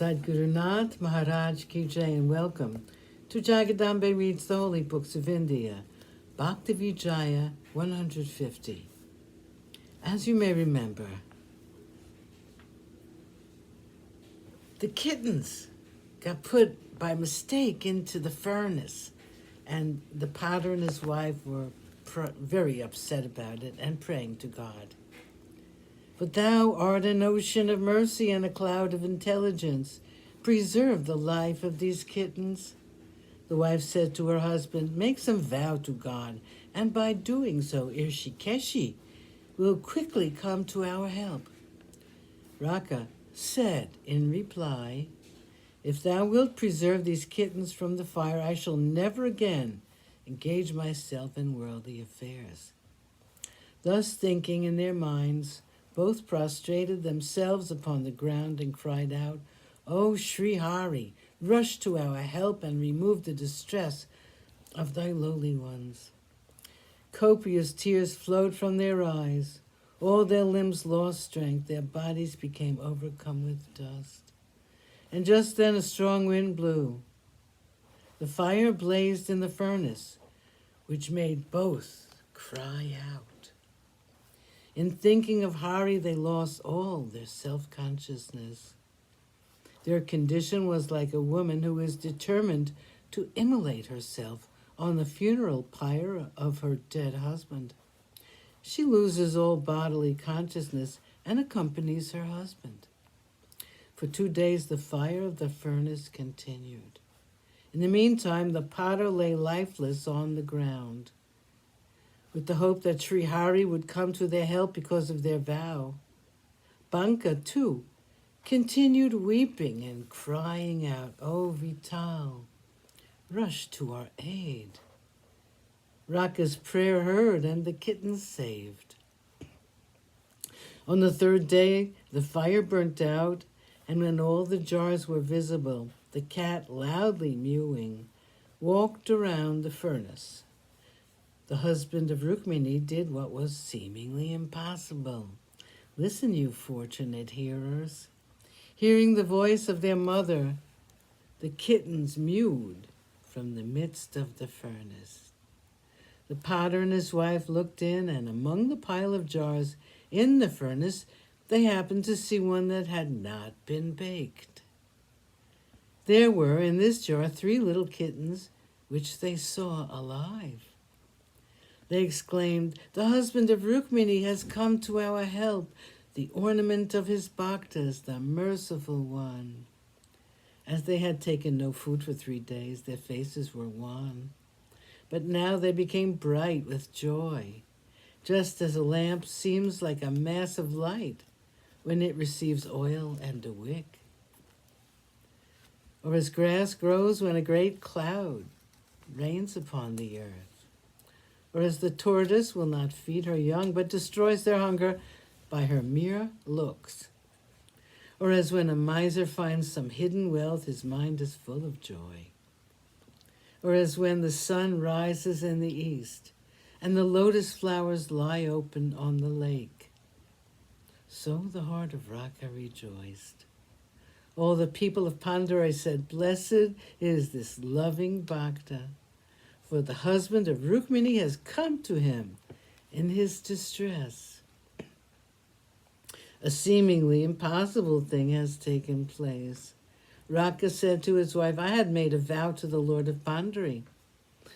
Sadhguru Nath Maharaj Ki Jai, and welcome to Jagadambe Reads the Holy Books of India, Bhaktavijaya150. As you may remember, the kittens got put by mistake into the furnace, and the potter and his wife were very upset about it and praying to God. But thou art an ocean of mercy and a cloud of intelligence. Preserve the life of these kittens. The wife said to her husband, make some vow to God, and by doing so, Irshikeshi will quickly come to our help. Raka said in reply, if thou wilt preserve these kittens from the fire, I shall never again engage myself in worldly affairs. Thus thinking in their minds, both prostrated themselves upon the ground and cried out, O Sri Hari, rush to our help and remove the distress of thy lowly ones. Copious tears flowed from their eyes. All their limbs lost strength. Their bodies became overcome with dust. And just then a strong wind blew. The fire blazed in the furnace, which made both cry out. In thinking of Hari, they lost all their self-consciousness. Their condition was like a woman who is determined to immolate herself on the funeral pyre of her dead husband. She loses all bodily consciousness and accompanies her husband. For 2 days the fire of the furnace continued. In the meantime, the potter lay lifeless on the ground. With the hope that Sri Hari would come to their help because of their vow, Banka, too, continued weeping and crying out, O Vital, rush to our aid. Raka's prayer heard and the kittens saved. On the 3rd day, the fire burnt out, and when all the jars were visible, the cat, loudly mewing, walked around the furnace. The husband of Rukmini did what was seemingly impossible. Listen, you fortunate hearers. Hearing the voice of their mother, the kittens mewed from the midst of the furnace. The potter and his wife looked in, and among the pile of jars in the furnace, they happened to see one that had not been baked. There were in this jar 3 little kittens, which they saw alive. They exclaimed, the husband of Rukmini has come to our help, the ornament of his bhaktas, the merciful one. As they had taken no food for 3 days, their faces were wan. But now they became bright with joy, just as a lamp seems like a mass of light when it receives oil and a wick. Or as grass grows when a great cloud rains upon the earth. Or as the tortoise will not feed her young, but destroys their hunger by her mere looks. Or as when a miser finds some hidden wealth, his mind is full of joy. Or as when the sun rises in the east, and the lotus flowers lie open on the lake. So the heart of Raka rejoiced. All the people of Pandora said, blessed is this loving Bhakta, for the husband of Rukmini has come to him in his distress. A seemingly impossible thing has taken place. Raka said to his wife, I had made a vow to the Lord of Pandari,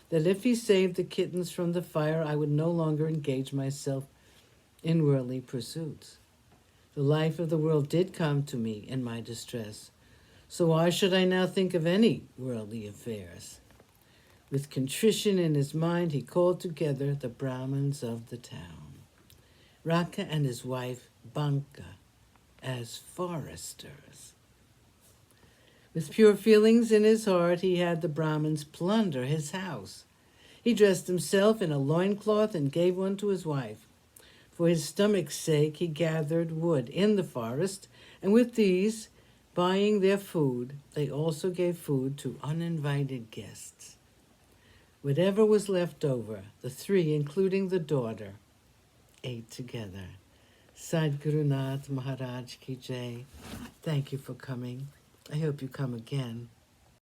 that if he saved the kittens from the fire, I would no longer engage myself in worldly pursuits. The life of the world did come to me in my distress, so why should I now think of any worldly affairs? With contrition in his mind, he called together the Brahmins of the town, Raka and his wife Banka, as foresters. With pure feelings in his heart, he had the Brahmins plunder his house. He dressed himself in a loincloth and gave one to his wife. For his stomach's sake, he gathered wood in the forest, and with these, buying their food, they also gave food to uninvited guests. Whatever was left over, the 3, including the daughter, ate together. Sadhguru Nath Maharaj Ki Jai. Thank you for coming. I hope you come again.